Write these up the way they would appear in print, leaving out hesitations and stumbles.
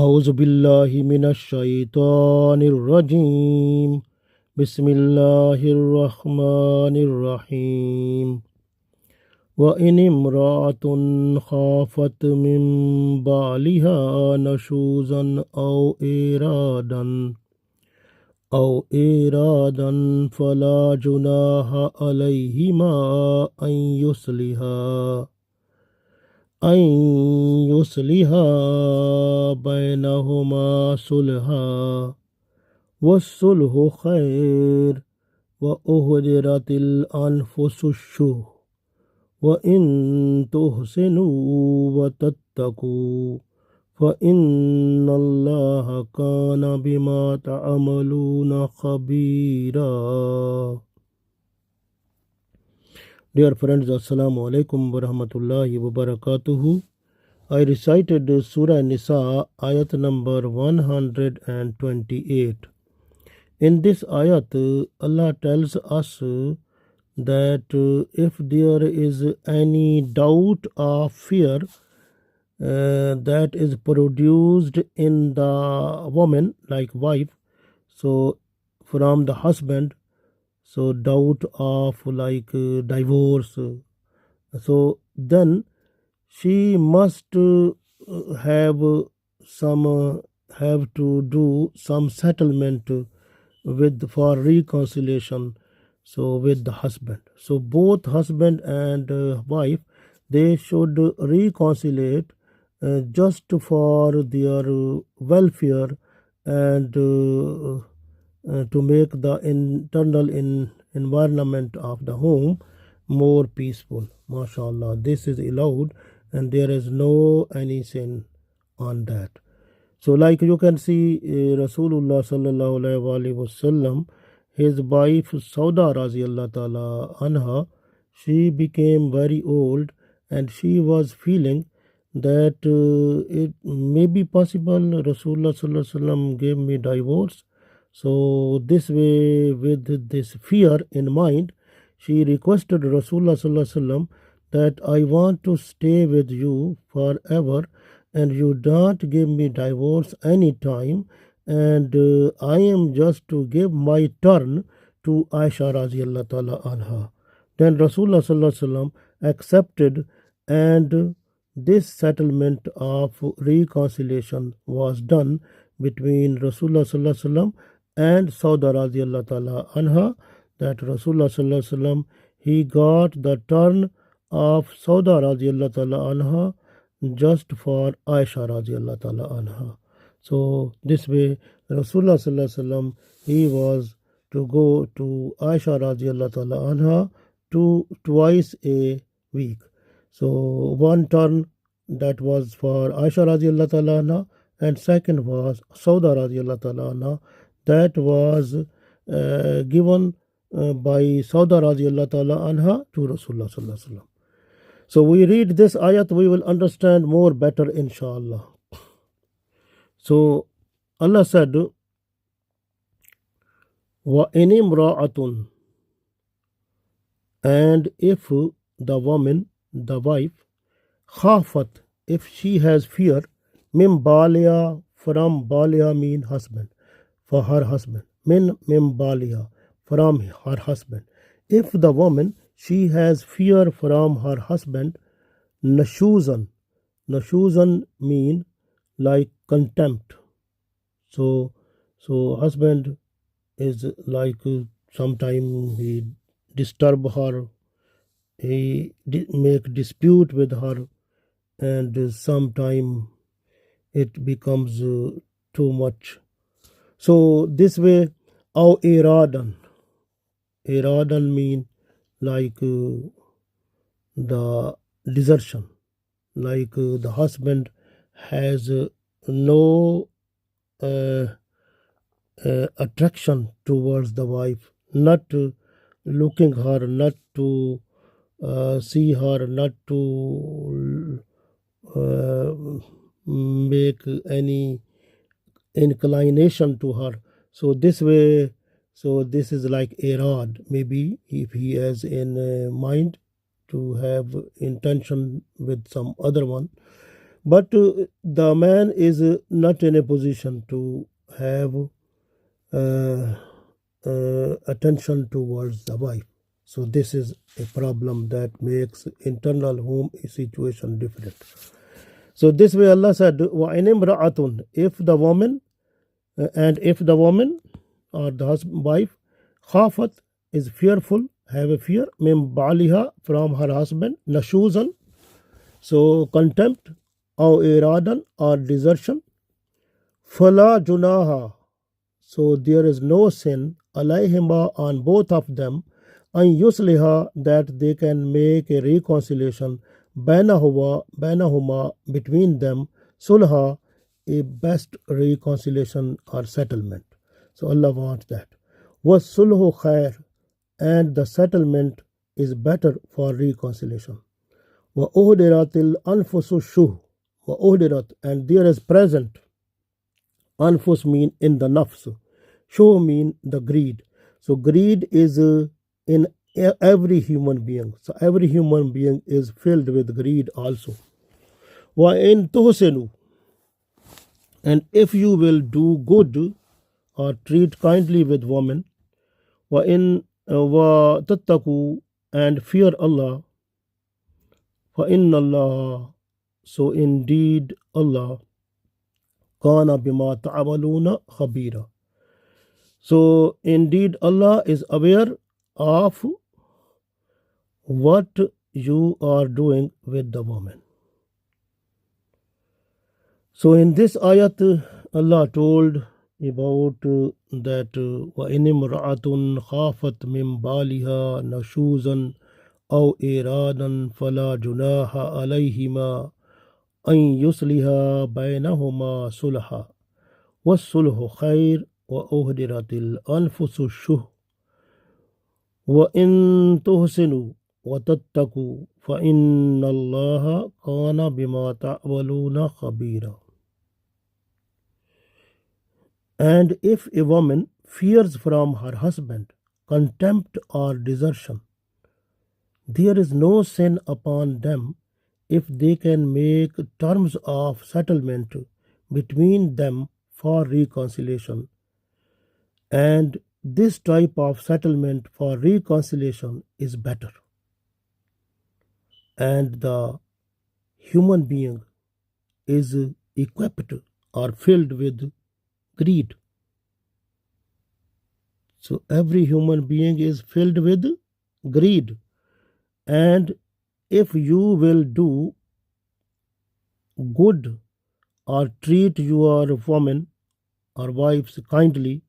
أعوذ بالله من الشيطان الرجيم بسم الله الرحمن الرحيم وإن امرأة خافت من بعلها نشوزا أو إرادا فلا جناح عليهما أن يصلحا بينهما صلحا والصلح خير وأحضرت الأنفس الشح وإن تحسنوا وتتقوا فإن الله كان بما تعملون خبيرا. Dear friends, Assalamu alaikum wa rahmatullahi wa barakatuhu. I recited Surah An-Nisa Ayat number 128. In this ayat, Allah tells us that if there is any doubt or fear that is produced in the woman, like wife, so from the husband, so doubt of like divorce, so then she must have to do some settlement with for reconciliation, so with the husband. So both husband and wife, they should reconcile just for their welfare and to make the internal environment of the home more peaceful. MashaAllah, this is allowed and there is no any sin on that. So like you can see Rasulullah sallallahu alaihi wasallam, his wife Sauda radiallahu ta'ala anha, she became very old and she was feeling that it may be possible Rasulullah sallallahu alaihi wasallam gave me divorce. So this way, with this fear in mind, she requested Rasulullah sallallahu alaihi wasallam that I want to stay with you forever and you don't give me divorce any time, and I am just to give my turn to Aisha radiallahu ta'ala anha. Then Rasulullah sallallahu alaihi wasallam accepted, and this settlement of reconciliation was done between Rasulullah sallallahu alaihi wasallam and Sauda radiallahu ta'ala anha, that Rasulullah sallallahu alaihi wasallam, he got the turn of Sauda radiallahu ta'ala anha just for Aisha radiallahu ta'ala anha. So this way Rasulullah sallallahu alaihi wasallam, he was to go to Aisha radiallahu ta'ala anha twice a week. So one turn that was for Aisha radiallahu ta'ala anha, and second was Sauda radiallahu ta'ala anha, that was given by Sauda radiallahu ta'ala anha to Rasulullah sallallahu alaihi wasallam. So we read this ayat, we will understand more better inshallah. So Allah said, wa inimra'atun, and if the woman, the wife, khafat, if she has fear, mim balia, from balia mean husband, for her husband, mim balia, from her husband. If the woman, she has fear from her husband, nashuzan mean like contempt. So husband is like sometime he disturb her, he make dispute with her, and sometime it becomes too much. So this way, aw iradan mean like the desertion, like the husband has no attraction towards the wife, not looking her, not to see her, not to make any inclination to her. So this way, so this is like irad. Maybe if he has in mind to have intention with some other one, But the man is not in a position to have uh, attention towards the wife. So this is a problem that makes internal home situation different. So this way Allah said, وَإِنِ امْرَأَةٌ, if the woman or the wife, khafat, is fearful, have a fear, min baliha, from her husband, nashuzan, so contempt, or iradan, or desertion, fala junaha, so there is no sin, alayhima, on both of them, an yusliha, that they can make a reconciliation, bainahuma, between them, sulha, a best reconciliation or settlement. So Allah wants that. Was sulhu khair, and the settlement is better for reconciliation. Wa uhdiratil anfusu shuh, wa uhdirat, and there is present. Anfus mean in the nafs. Shuh mean the greed. So greed is in every human being. So every human being is filled with greed also. Wa in tuhsinu, and if you will do good or treat kindly with women, wa in wa tattaku, and fear Allah, fa inna Allah, so indeed Allah, kana bima ta'amaluna khabira, so indeed Allah is aware of what you are doing with the woman. So in this ayat, Allah told about that وَإِنِ امْرَأَةٌ خَافَتْ مِنْ بَالِهَا نَشُوزًا أَوْ إِرَادًا فَلَا جُنَاحَ عَلَيْهِمَا أَنْ يُصْلِحَا بَيْنَهُمَا صُلْحًا وَالصُّلْحُ خَيْرٌ وَأُحْضِرَتِ الْأَنْفُسُ الشُّحَّ وَإِنْ تُحْسِنُوا وَتَتَّقُوا فَإِنَّ اللَّهَ كَانَ بِمَا تَعْمَلُونَ خَبِيرًا. And if a woman fears from her husband contempt or desertion, there is no sin upon them if they can make terms of settlement between them for reconciliation. And this type of settlement for reconciliation is better. And the human being is equipped or filled with greed. So every human being is filled with greed. And if you will do good or treat your woman or wives kindly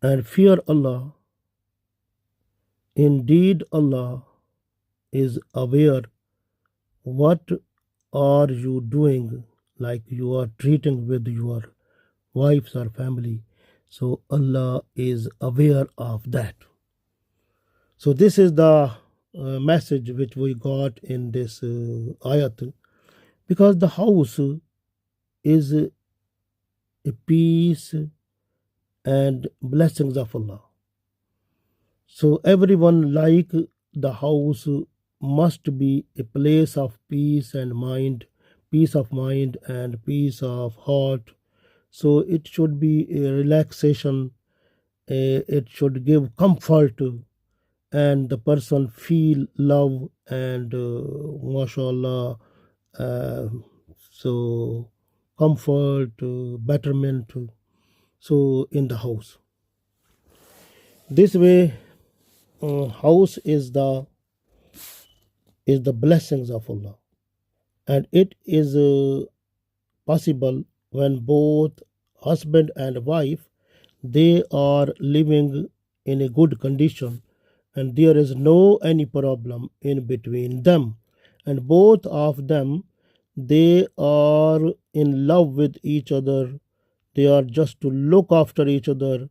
and fear Allah, indeed Allah is aware what are you doing, like you are treating with your wives or family. So Allah is aware of that. So this is the message which we got in this ayat, because the house is a peace and blessings of Allah. So everyone like the house must be a place of peace and mind, peace of mind and peace of heart. So it should be a relaxation, it should give comfort, and the person feel love and mashallah, uh, so comfort, betterment, so in the house. This way, house is the blessings of Allah, and it is possible when both husband and wife, they are living in a good condition and there is no any problem in between them, and both of them, they are in love with each other, they are just to look after each other,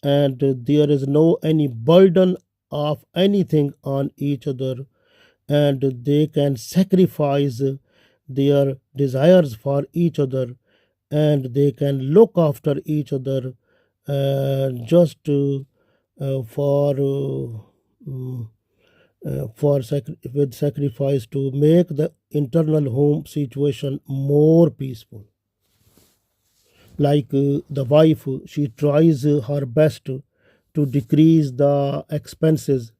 and there is no any burden of anything on each other, and they can sacrifice their desires for each other, and they can look after each other just for mm, with sacrifice to make the internal home situation more peaceful. Like the wife, she tries her best to decrease the expenses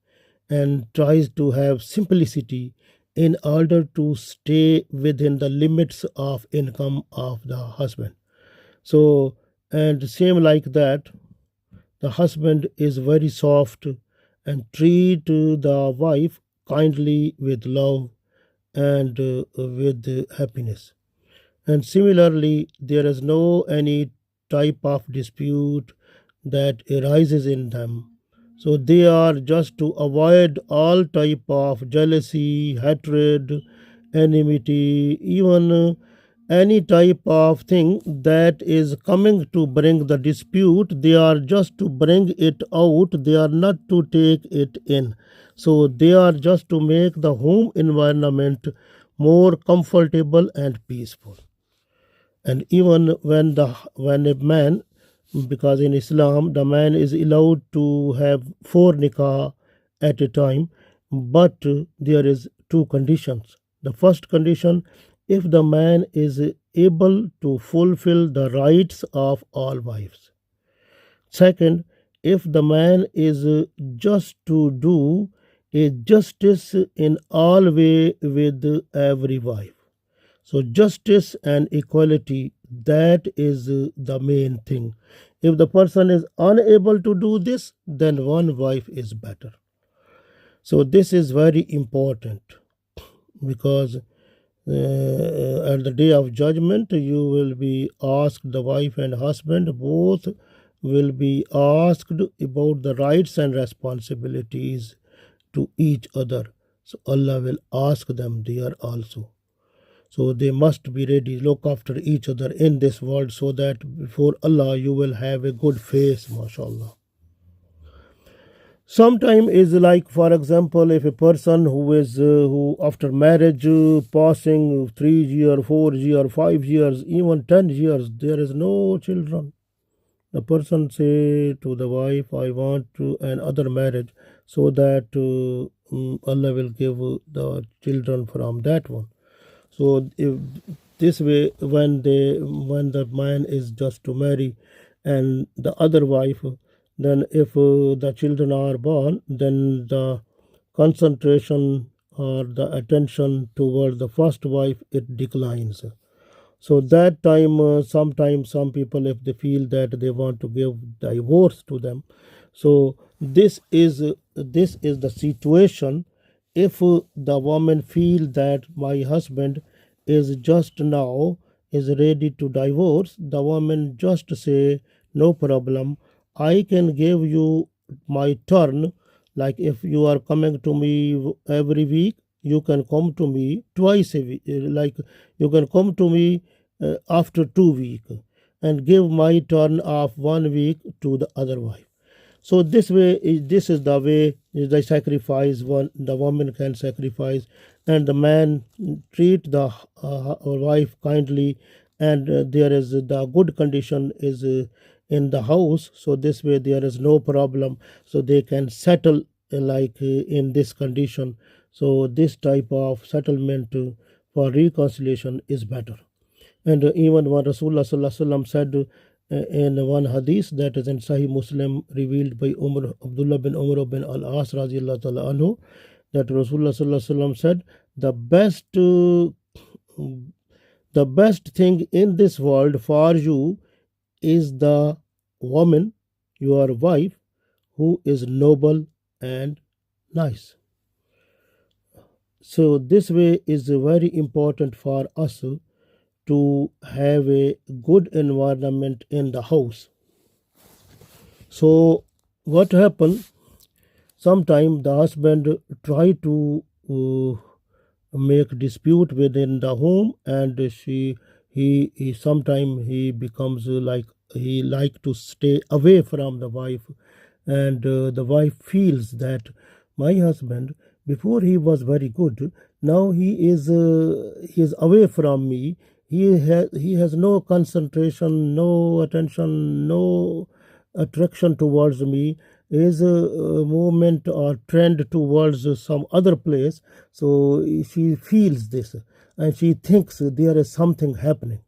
and tries to have simplicity in order to stay within the limits of income of the husband. So, and same like that, the husband is very soft and treat the wife kindly with love and with happiness. And similarly, there is no any type of dispute that arises in them. So they are just to avoid all type of jealousy, hatred, enmity, even any type of thing that is coming to bring the dispute. They are just to bring it out, they are not to take it in. So they are just to make the home environment more comfortable and peaceful. And even when a man, because in Islam the man is allowed to have four nikah at a time, but there is two conditions. The first condition, if the man is able to fulfill the rights of all wives. Second, if the man is just to do a justice in all way with every wife. So justice and equality, that is the main thing. If the person is unable to do this, then one wife is better. So this is very important, because at the day of judgment you will be asked, the wife and husband both will be asked about the rights and responsibilities to each other. So Allah will ask them there also. So they must be ready, look after each other in this world, so that before Allah you will have a good face, mashallah. Sometime is like, for example, if a person who after marriage passing 3 years, 4 years, 5 years, even 10 years, there is no children. The person say to the wife, I want to another marriage, so that Allah will give the children from that one. So if this way, when the man is just to marry, and the other wife, then if the children are born, then the concentration or the attention toward the first wife, it declines. So that time, sometimes some people, if they feel that they want to give divorce to them, so this is the situation. If the woman feel that my husband is just now is ready to divorce, the woman just say, no problem, I can give you my turn. Like if you are coming to me every week, you can come to me twice a week. Like you can come to me after 2 weeks, and give my turn of 1 week to the other wife. So this is the way the sacrifice one the woman can sacrifice, and the man treat the wife kindly, and there is the good condition is in the house. So this way there is no problem. So they can settle in this condition. So this type of settlement for reconciliation is better. And even what Rasulullah Sallallahu Alaihi Wasallam said in one hadith that is in Sahih Muslim, revealed by Abdullah bin Umar bin al-As radiallahu ta'ala anhu, that Rasulullah Sallallahu Alaihi Wasallam said, the best thing in this world for you is the woman, your wife, who is noble and nice. So this way is very important for us to have a good environment in the house. So what happened? Sometimes the husband try to make dispute within the home, and he sometimes he becomes like he like to stay away from the wife, and the wife feels that my husband before he was very good, now he is away from me. He has no concentration, no attention, no attraction towards me, his movement or trend towards some other place. So she feels this and she thinks there is something happening.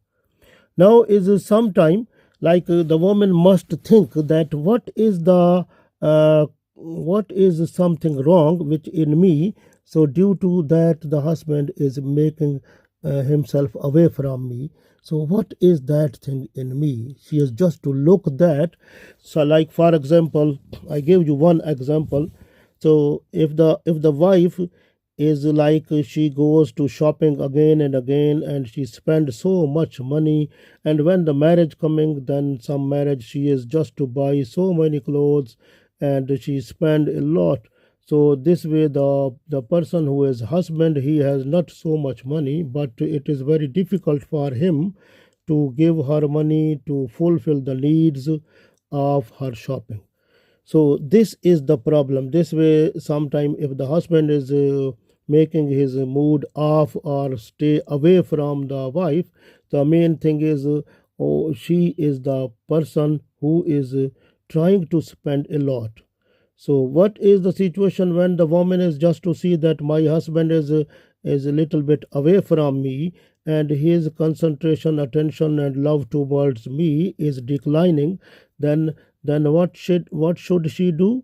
Now is sometime like the woman must think that what is something wrong which in me. So due to that the husband is making himself away from me. So what is that thing in me? She has just to look that. So like for example, I give you one example. So if the wife is like she goes to shopping again and again and she spends so much money, and when the marriage coming, then some marriage she is just to buy so many clothes and she spend a lot. So this way the person who is husband, he has not so much money, but it is very difficult for him to give her money to fulfill the needs of her shopping. So this is the problem. This way sometime if the husband is making his mood off or stay away from the wife, the main thing is she is the person who is trying to spend a lot. So what is the situation when the woman is just to see that my husband is a little bit away from me and his concentration, attention and love towards me is declining, then what should she do?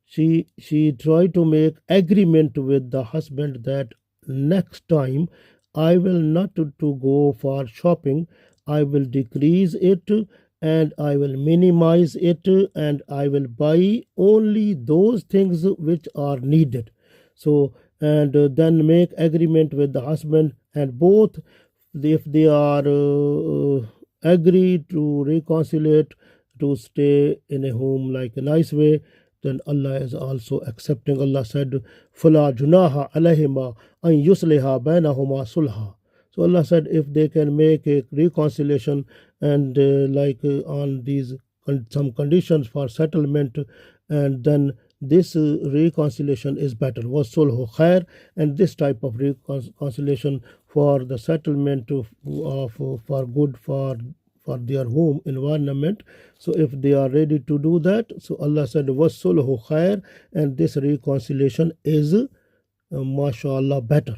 She try to make agreement with the husband that next time I will not to go for shopping. I will decrease it and I will minimize it and I will buy only those things which are needed. So and then make agreement with the husband, and both if they are agree to reconcile to stay in a home like a nice way, then Allah is also accepting. Allah said, "Fala junaha alayhima an yusliha bainahuma sulha." So Allah said, if they can make a reconciliation and on these some conditions for settlement, and then this reconciliation is better. Was sulhu khair, and this type of reconciliation for the settlement of for good for their home environment. So if they are ready to do that, so Allah said was sulhu khair, and this reconciliation is mashallah better.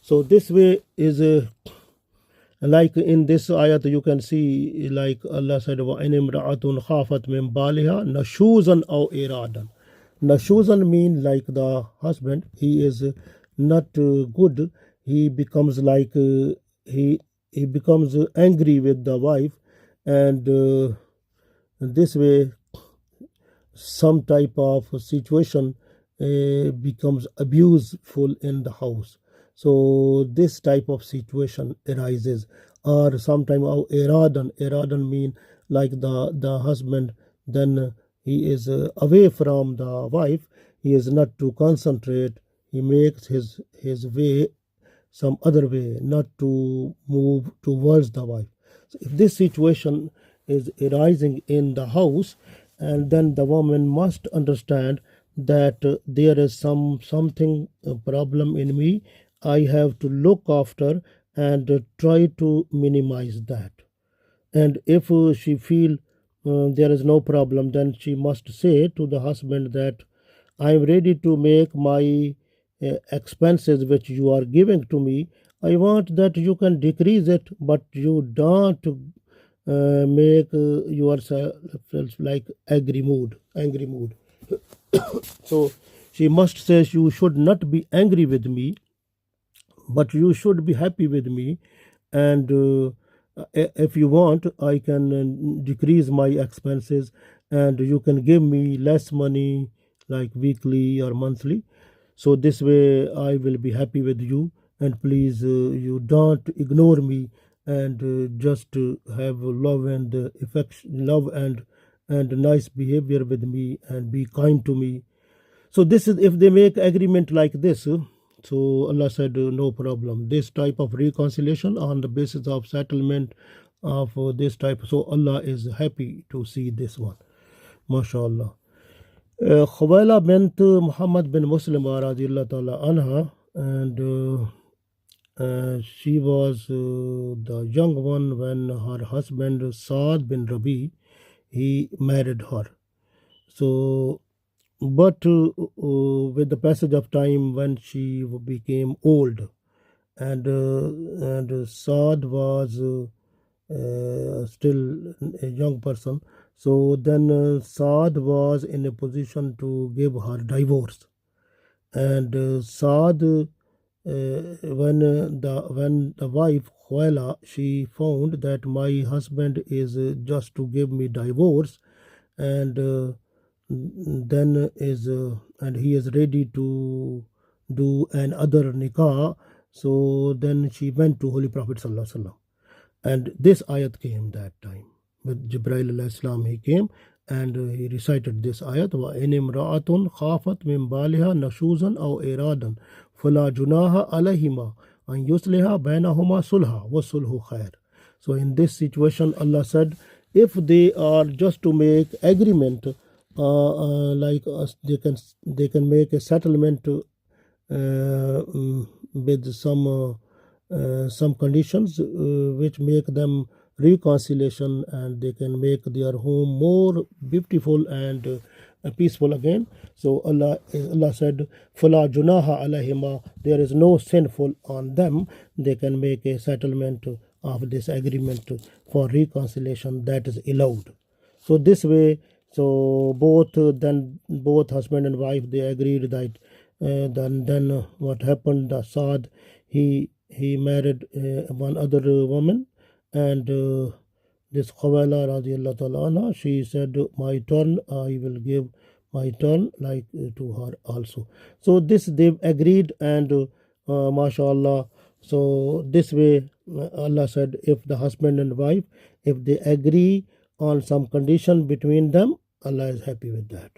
So this way is like in this ayat you can see like Allah said wa in imra'atun khafat min baliha nashuzan aw iradan. Nashuzan mean like the husband he is not good, he becomes like he becomes angry with the wife, and this way some type of situation becomes abuseful in the house. So this type of situation arises. Or sometime iradan mean like the husband, then he is away from the wife, he is not to concentrate, he makes his way some other way, not to move towards the wife. So if this situation is arising in the house, and then the woman must understand that there is something problem in me, I have to look after and try to minimize that. And if she feel there is no problem, then she must say to the husband that I am ready to make my expenses which you are giving to me. I want that you can decrease it, but you don't make yourself like angry mood. So she must say you should not be angry with me, but you should be happy with me, and if you want I can decrease my expenses and you can give me less money like weekly or monthly. So this way I will be happy with you, and please you don't ignore me, and just have love and affection, love and nice behavior with me and be kind to me. So this is if they make agreement like this. So Allah said, no problem. This type of reconciliation on the basis of settlement of this type. So Allah is happy to see this one. MashaAllah. Khuwaila bint Muhammad bin Muslim radiallahu ta'ala anha, and she was the young one when her husband Saad bin Rabi he married her. So but with the passage of time, when she became old, and Saad was still a young person, so then Saad was in a position to give her divorce. And Saad, when the wife Khuwaila, she found that my husband is just to give me divorce, and then is and he is ready to do another nikah. So then she went to Holy Prophet Sallallahu Alaihi Wasallam, and this ayat came that time. With Jibreel alayhi salam, he came and he recited this ayat: وَإِنِ امْرَأَةٌ خَافَتْ مِنْ بَالِهَا نَشُوزًا أَوْ إِرَادًا فَلَا جُنَاحَ عَلَيْهِمَا أَنْ يُصْلِحَا بَيْنَهُمَا صُلْحًا وَالصُّلْحُ خَيْرٌ. So in this situation, Allah said, if they are just to make agreement, like us, they can make a settlement with some conditions which make them reconciliation, and they can make their home more beautiful and peaceful again. So Allah said, "Fala junaha alayhima." There is no sinful on them. They can make a settlement of this agreement for reconciliation. That is allowed. So this way, so both husband and wife, they agreed that then what happened, the Saad, he married one other woman, and this Khawala radiallahu ta'ala anha, she said, my turn, I will give my turn like to her also. So this they've agreed, and mashallah, so this way Allah said, if the husband and wife, if they agree on some condition between them, Allah is happy with that.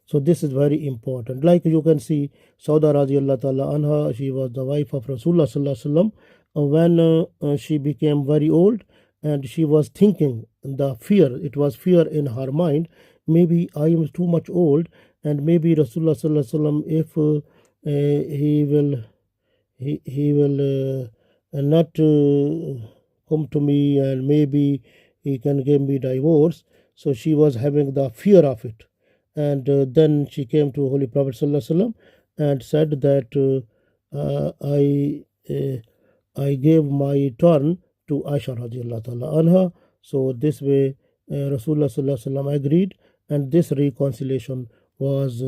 So this is very important. Like you can see, Sauda radiallahu ta'ala anha, she was the wife of Rasulullah sallallahu alaihi wasallam. When she became very old, and she was thinking the fear, it was fear in her mind, maybe I am too much old, and maybe Rasulullah sallallahu alaihi wasallam, if he will not come to me, and maybe he can give me divorce. So she was having the fear of it, and then she came to Holy Prophet Sallallahu Alaihi Wasallam and said that I gave my turn to Aisha radiallahu ta'ala anha. So this way Rasulullah Sallallahu Alaihi Wasallam agreed, and this reconciliation was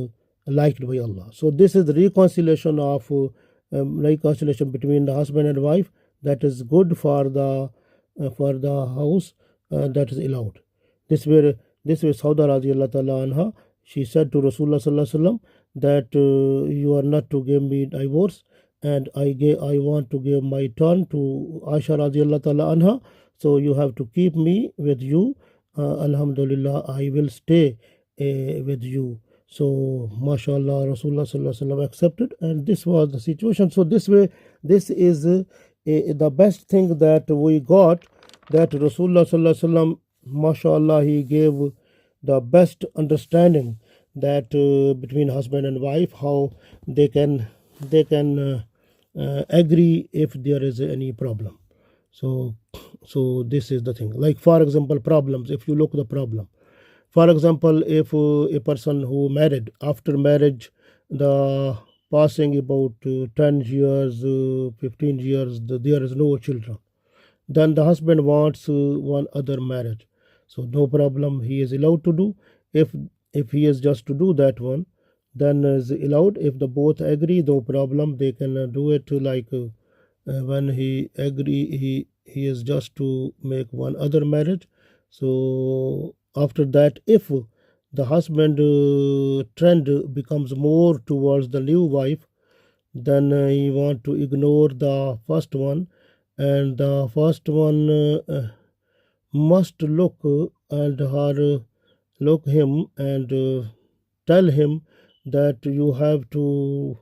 liked by Allah. So this is the reconciliation between the husband and wife, that is good for the house, that is allowed. This way Sauda radiallahu ta'ala anha, she said to Rasulullah sallallahu alaihi wasallam that you are not to give me divorce, and I want to give my turn to Aisha radiallahu ta'ala anha. So you have to keep me with you. Alhamdulillah, I will stay with you. So mashallah, Rasulullah sallallahu alaihi wasallam accepted, and this was the situation. So this way, this is the best thing that we got, that Rasulullah sallallahu alaihi wasallam, mashallah, he gave the best understanding that between husband and wife, how they can agree if there is any problem. So this is the thing. Like for example, problems. If you look the problem, for example, if a person who married, after marriage, the passing about 10 years, 15 years, there is no children, then the husband wants one other marriage. So no problem, he is allowed to do. If he is just to do that one, then is allowed. If the both agree, no problem, they can do it. Like when he agree, he is just to make one other marriage. So after that, if the husband trend becomes more towards the new wife, then he want to ignore the first one, and the first one must look and her look him, and tell him that you have to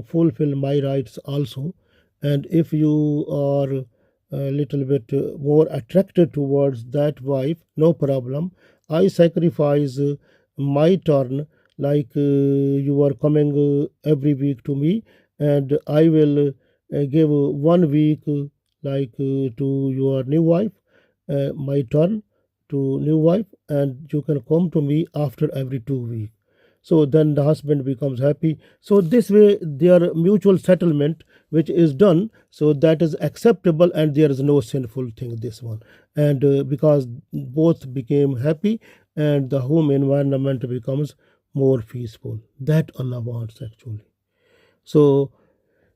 fulfill my rights also. And if you are a little bit more attracted towards that wife, no problem, I sacrifice my turn, like you are coming every week to me, and I will give 1 week like to your new wife, my turn, to new wife, and you can come to me after every 2 weeks. So then the husband becomes happy. So this way their mutual settlement which is done, so that is acceptable, and there is no sinful thing this one. And because both became happy, and the home environment becomes more peaceful, that Allah wants actually. So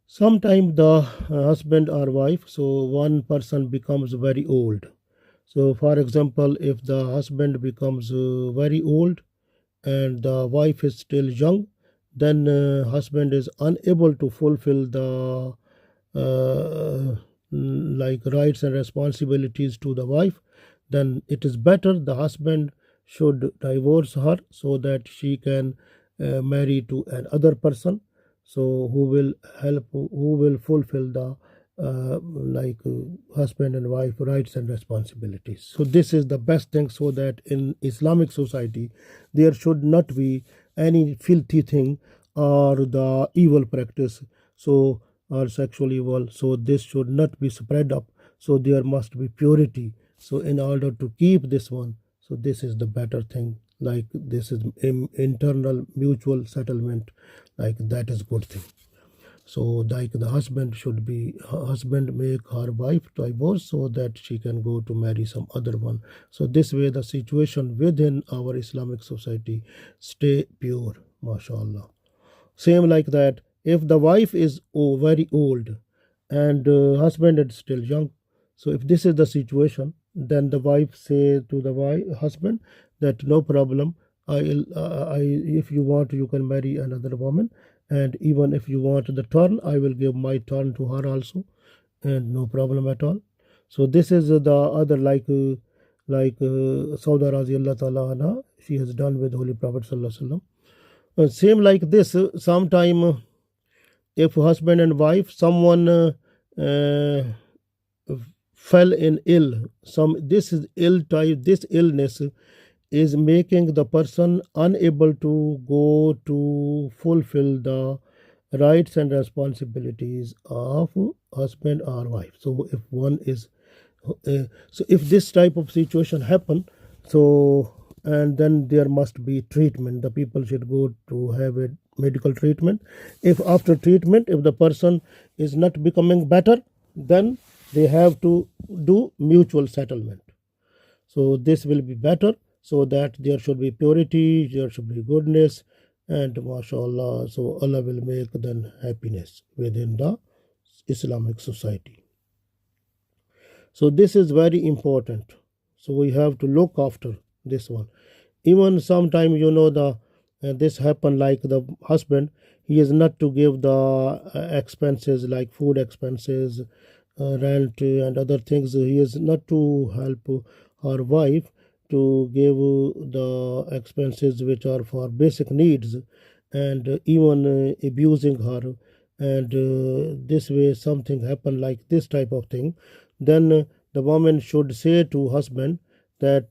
sometimes the husband or wife, so one person becomes very old. So for example, if the husband becomes very old and the wife is still young, then husband is unable to fulfill the like rights and responsibilities to the wife. Then it is better the husband should divorce her, so that she can marry to another person, so who will help, who will fulfill the husband and wife rights and responsibilities. So this is the best thing, so that in Islamic society there should not be any filthy thing or the evil practice, so or sexual evil, so this should not be spread up. So there must be purity, so in order to keep this one, so this is the better thing, like this is internal mutual settlement, like that is good thing. So like the husband make her wife divorce, so that she can go to marry some other one. So this way the situation within our Islamic society stay pure, mashallah. Same like that, if the wife is very old and husband is still young, so if this is the situation, then the wife say to the husband that no problem, if you want you can marry another woman, and even if you want the turn, I will give my turn to her also, and no problem at all. So this is the other Sauda Raziallah Ta'ala anha, she has done with Holy Prophet Sallallahu Alaihi Wasallam. Same like this, sometime if husband and wife, someone fell in ill, this is ill type, this illness is making the person unable to go to fulfill the rights and responsibilities of husband or wife. So if one is so if this type of situation happen, so and then there must be treatment, the people should go to have a medical treatment. If after treatment, if the person is not becoming better, then they have to do mutual settlement. So this will be better, so that there should be purity, there should be goodness, and mashallah, so Allah will make then happiness within the Islamic society. So this is very important, so we have to look after this one. Even sometime the this happen, like the husband, he is not to give the expenses like food expenses, rent and other things. He is not to help her wife to give the expenses which are for basic needs, and even abusing her, and this way something happen like this type of thing, then the woman should say to husband that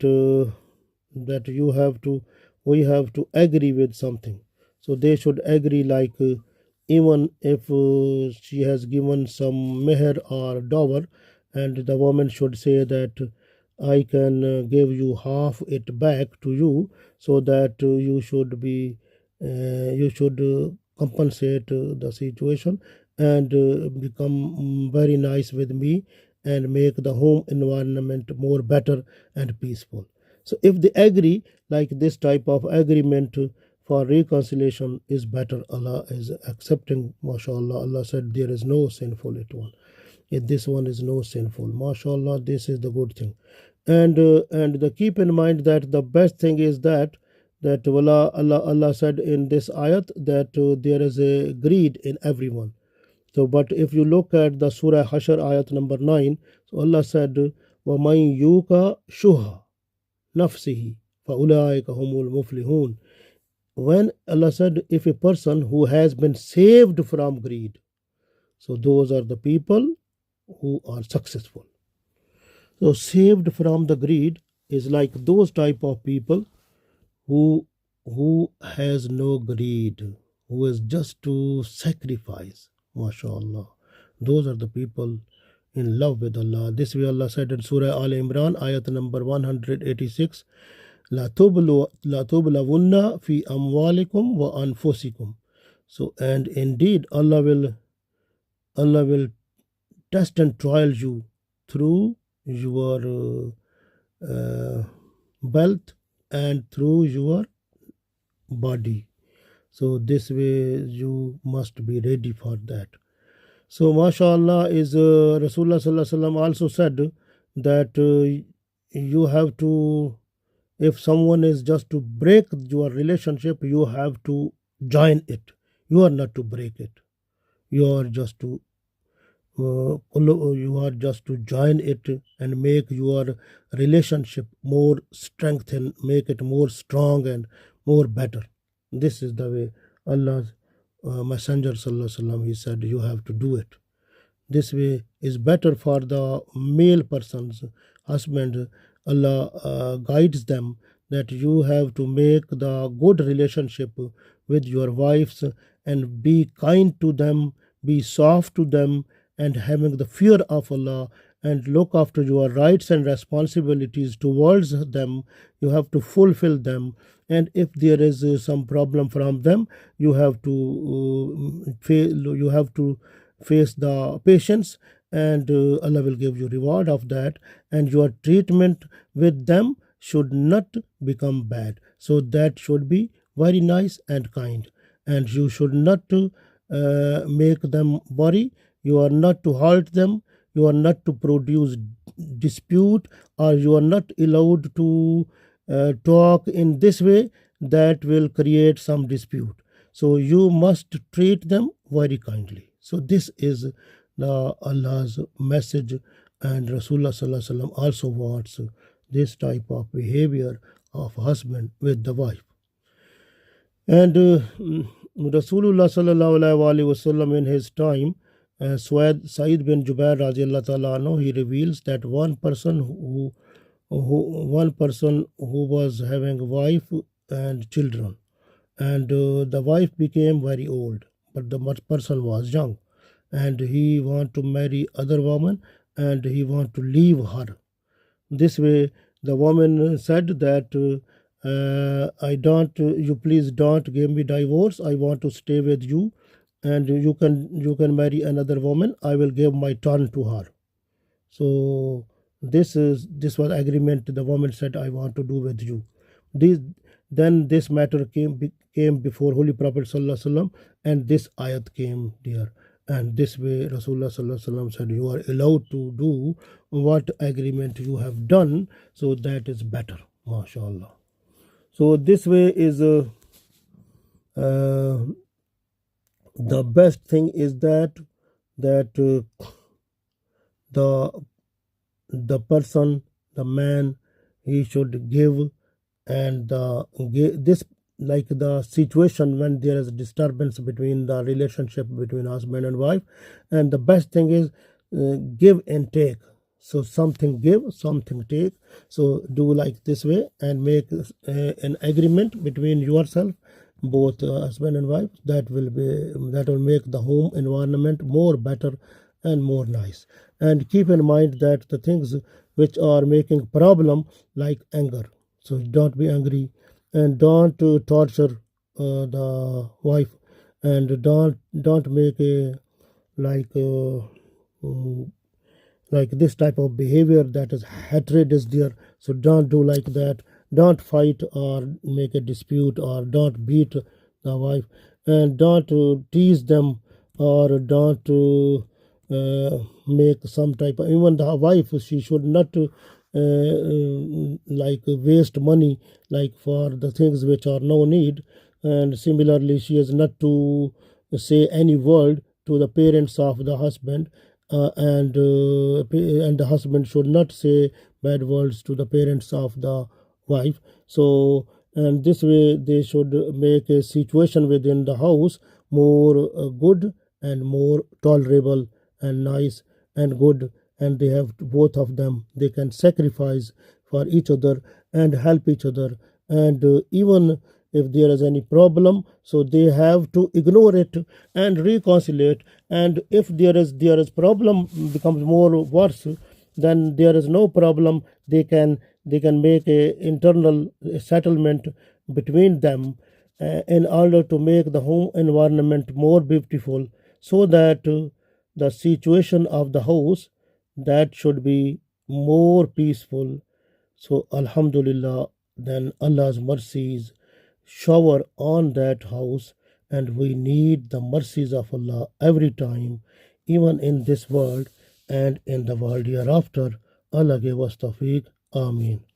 that you have to we have to agree with something. So they should agree, like even if she has given some meher or dower, and the woman should say that I can give you half it back to you, so that you should compensate the situation, and become very nice with me, and make the home environment more better and peaceful. So if they agree, like this type of agreement for reconciliation is better, Allah is accepting, mashallah. Allah said there is no sinful at all. If this one is no sinful, mashallah, this is the good thing. And the keep in mind that the best thing is that Allah said in this ayat that there is a greed in everyone. So but if you look at the Surah Hashr ayat number 9, so Allah said وَمَنْ يُوكَ شُهَّ نَفْسِهِ فَأُولَٰئِكَ هُمُ الْمُفْلِحُونَ. When Allah said, if a person who has been saved from greed, so those are the people who are successful. So saved from the greed is like those type of people who has no greed, who is just to sacrifice, mashallah. Those are the people in love with Allah. This way Allah said in Surah Al-Imran, Ayat number 186, La tublawunna fi amwalikum wa anfusikum. So, and indeed Allah will test and trial you through your wealth and through your body. So this way you must be ready for that. So mashallah is Rasulullah sallallahu alaihi wasallam also said that you have to, if someone is just to break your relationship, you have to join it. You are not to break it. You are just to join it and make your relationship more strengthened, make it more strong and more better. This is the way Allah's Messenger sallallahu alaihi wasallam, he said you have to do it. This way is better for the male person's husband. Allah guides them that you have to make the good relationship with your wives and be kind to them, be soft to them, and having the fear of Allah and look after your rights and responsibilities towards them. You have to fulfill them, and if there is some problem from them, you have to face the patience, and Allah will give you reward of that, and your treatment with them should not become bad. So that should be very nice and kind, and you should not make them worry. You are not to hurt them. You are not to produce dispute, or you are not allowed to talk in this way that will create some dispute. So you must treat them very kindly. So this is the Allah's message, and Rasulullah sallallahu alaihi wasallam also wants this type of behavior of husband with the wife. And Rasulullah sallallahu alaihi wasallam in his time, Sa'id bin Jubair radiallahu ta'ala anhu, he reveals that one person who was having a wife and children, and the wife became very old, but the person was young, and he want to marry other woman, and he want to leave her. This way the woman said that you please don't give me divorce. I want to stay with you, and you can marry another woman. I will give my turn to her. So this was agreement. The woman said, I want to do with you. Then this matter came before Holy Prophet sallallahu alaihi wasallam, and this ayat came there. And this way Rasulullah sallallahu alaihi wasallam said, you are allowed to do what agreement you have done. So that is better, mashallah. So this way is the best thing is that the person, the man, he should give, and this, like the situation when there is a disturbance between the relationship between husband and wife, and the best thing is give and take. So something give, something take. So do like this way and make an agreement between yourself, both husband and wife. That will make the home environment more better and more nice. And keep in mind that the things which are making problem, like anger. So don't be angry, and don't torture the wife, and don't make a like this type of behavior that is hatred is there. So don't do like that. Don't fight or make a dispute, or don't beat the wife, and don't tease them, or don't make some type of, even the wife, she should not like waste money like for the things which are no need. And similarly, she is not to say any word to the parents of the husband, and the husband should not say bad words to the parents of the wife. So, and this way they should make a situation within the house more good and more tolerable and nice and good, and they have both of them, they can sacrifice for each other and help each other, and even if there is any problem, so they have to ignore it and reconcile. And if there is problem becomes more worse, then there is no problem. They can make a internal settlement between them, in order to make the home environment more beautiful, so that the situation of the house, that should be more peaceful. So Alhamdulillah, then Allah's mercies shower on that house, and we need the mercies of Allah every time, even in this world and in the world hereafter. Allah give us tawfiq. Ameen.